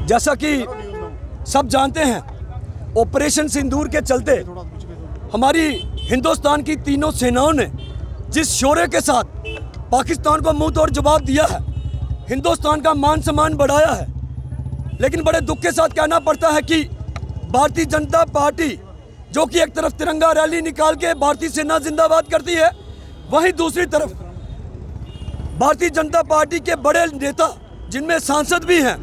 जैसा कि सब जानते हैं, ऑपरेशन सिंदूर के चलते हमारी हिंदुस्तान की तीनों सेनाओं ने जिस शौर्य के साथ पाकिस्तान को मुंह तोड़ जवाब दिया है, हिंदुस्तान का मान सम्मान बढ़ाया है। लेकिन बड़े दुख के साथ कहना पड़ता है कि भारतीय जनता पार्टी जो कि एक तरफ तिरंगा रैली निकाल के भारतीय सेना जिंदाबाद करती है, वहीं दूसरी तरफ भारतीय जनता पार्टी के बड़े नेता जिनमें सांसद भी हैं,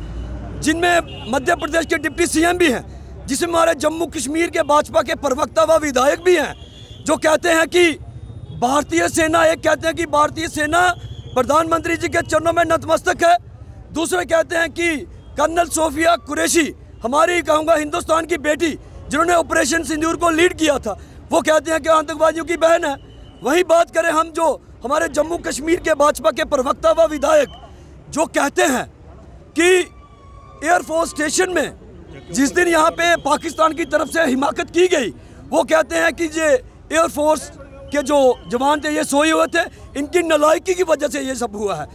जिनमें मध्य प्रदेश के डिप्टी सीएम भी हैं, जिसमें हमारे जम्मू कश्मीर के भाजपा के प्रवक्ता व विधायक भी हैं, जो कहते हैं कि भारतीय सेना, एक कहते हैं कि भारतीय सेना प्रधानमंत्री जी के चरणों में नतमस्तक है, दूसरे कहते हैं कि कर्नल सोफिया कुरैशी हमारी कहूँगा हिंदुस्तान की बेटी जिन्होंने ऑपरेशन सिंदूर को लीड किया था, वो कहते हैं कि आतंकवादियों की बहन है। वहीं बात करें हम जो हमारे जम्मू कश्मीर के भाजपा के प्रवक्ता व विधायक जो कहते हैं कि एयरफोर्स स्टेशन में जिस दिन यहाँ पे पाकिस्तान की तरफ से हिमाकत की गई, वो कहते हैं कि ये एयरफोर्स के जो जवान थे ये सोए हुए थे, इनकी नालायकी की वजह से ये सब हुआ है।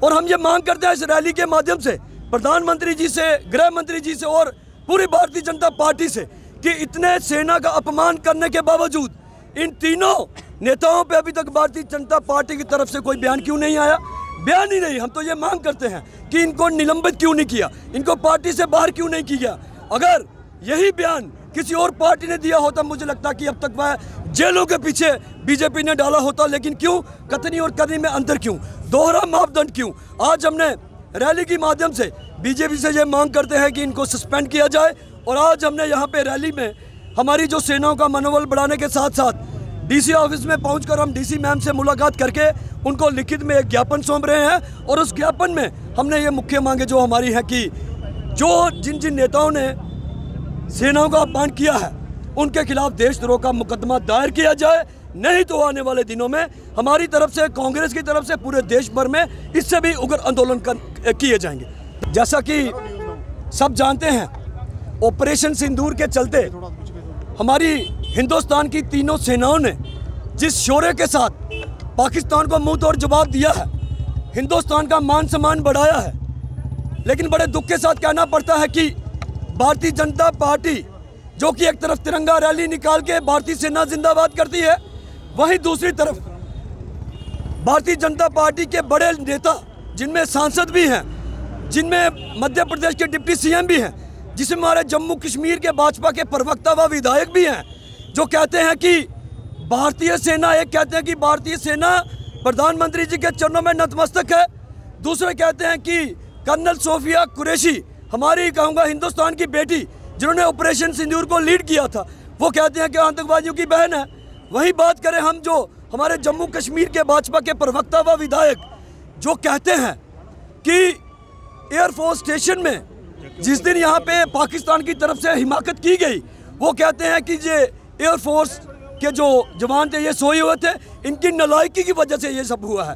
और हम ये मांग करते हैं इस रैली के माध्यम से प्रधानमंत्री जी से, गृह मंत्री जी से और पूरी भारतीय जनता पार्टी से कि इतने सेना का अपमान करने के बावजूद इन तीनों नेताओं पे अभी तक भारतीय जनता पार्टी की तरफ से कोई बयान क्यों नहीं आया। बयान ही नहीं, हम तो ये मांग करते हैं कि इनको निलंबित क्यों नहीं किया, इनको पार्टी से बाहर क्यों नहीं किया। अगर यही बयान किसी और पार्टी ने दिया होता, मुझे लगता कि अब तक वह जेलों के पीछे बीजेपी ने डाला होता। लेकिन क्यों, कथनी और कथनी में अंतर क्यों, दोहरा मापदंड क्यों। आज हमने रैली के माध्यम से बीजेपी से ये मांग करते हैं कि इनको सस्पेंड किया जाए। और आज हमने यहाँ पे रैली में हमारी जो सेनाओं का मनोबल बढ़ाने के साथ साथ डीसी ऑफिस में पहुंचकर हम डीसी मैम से मुलाकात करके उनको लिखित में एक ज्ञापन सौंप रहे हैं। और उस ज्ञापन में हमने ये मुख्य मांगे जो हमारी है कि जो जिन जिन नेताओं ने सेनाओं का अपमान किया है, उनके खिलाफ देशद्रोह का मुकदमा दायर किया जाए। नहीं तो आने वाले दिनों में हमारी तरफ से, कांग्रेस की तरफ से पूरे देश भर में इससे भी उग्र आंदोलन किए जाएंगे। जैसा कि सब जानते हैं, ऑपरेशन सिंदूर के चलते हमारी हिंदुस्तान की तीनों सेनाओं ने जिस शौर्य के साथ पाकिस्तान को मुंह तोड़ जवाब दिया है, हिंदुस्तान का मान सम्मान बढ़ाया है। लेकिन बड़े दुख के साथ कहना पड़ता है कि भारतीय जनता पार्टी जो कि एक तरफ तिरंगा रैली निकाल के भारतीय सेना जिंदाबाद करती है, वहीं दूसरी तरफ भारतीय जनता पार्टी के बड़े नेता जिनमें सांसद भी हैं, जिनमें मध्य प्रदेश के डिप्टी सीएम भी हैं, जिसमें हमारे जम्मू कश्मीर के भाजपा के प्रवक्ता व विधायक भी हैं, जो कहते हैं कि भारतीय सेना, एक कहते हैं कि भारतीय सेना प्रधानमंत्री जी के चरणों में नतमस्तक है, दूसरे कहते हैं कि कर्नल सोफिया कुरैशी हमारी कहूँगा हिंदुस्तान की बेटी जिन्होंने ऑपरेशन सिंदूर को लीड किया था, वो कहते हैं कि आतंकवादियों की बहन है। वहीं बात करें हम जो हमारे जम्मू कश्मीर के भाजपा के प्रवक्ता व विधायक जो कहते हैं कि एयरफोर्स स्टेशन में जिस दिन यहाँ पे पाकिस्तान की तरफ से हिमाकत की गई, वो कहते हैं कि ये एयरफोर्स के जो जवान थे ये सोए हुए थे, इनकी नालायकी की वजह से ये सब हुआ है।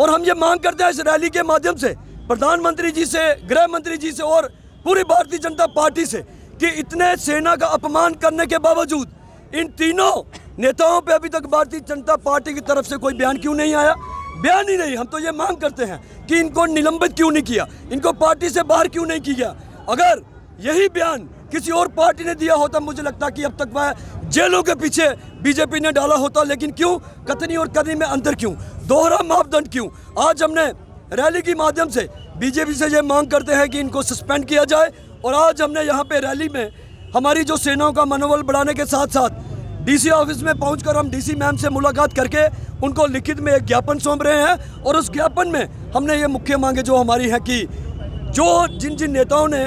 और हम ये मांग करते हैं इस रैली के माध्यम से प्रधानमंत्री जी से, गृह मंत्री जी से और पूरी भारतीय जनता पार्टी से कि इतने सेना का अपमान करने के बावजूद इन तीनों नेताओं पे अभी तक भारतीय जनता पार्टी की तरफ से कोई बयान क्यों नहीं आया। बयान ही नहीं, हम तो ये मांग करते हैं कि इनको निलंबित क्यों नहीं किया, इनको पार्टी से बाहर क्यों नहीं किया। अगर यही बयान किसी और पार्टी ने दिया होता, मुझे लगता कि अब तक वह जेलों के पीछे बीजेपी ने डाला होता। लेकिन क्यों, कथनी और कथनी में अंतर क्यों, दोहरा मापदंड क्यों। आज हमने रैली के माध्यम से बीजेपी से ये मांग करते हैं कि इनको सस्पेंड किया जाए। और आज हमने यहाँ पे रैली में हमारी जो सेनाओं का मनोबल बढ़ाने के साथ साथ डीसी ऑफिस में पहुंचकर हम डीसी मैम से मुलाकात करके उनको लिखित में एक ज्ञापन सौंप रहे हैं। और उस ज्ञापन में हमने ये मुख्य मांगे जो हमारी है कि जो जिन जिन नेताओं ने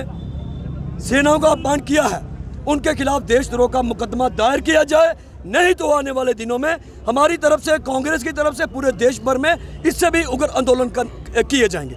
सेनाओं का अपमान किया है, उनके खिलाफ देशद्रोह का मुकदमा दायर किया जाए। नहीं तो आने वाले दिनों में हमारी तरफ से, कांग्रेस की तरफ से पूरे देश भर में इससे भी उग्र आंदोलन किए जाएंगे।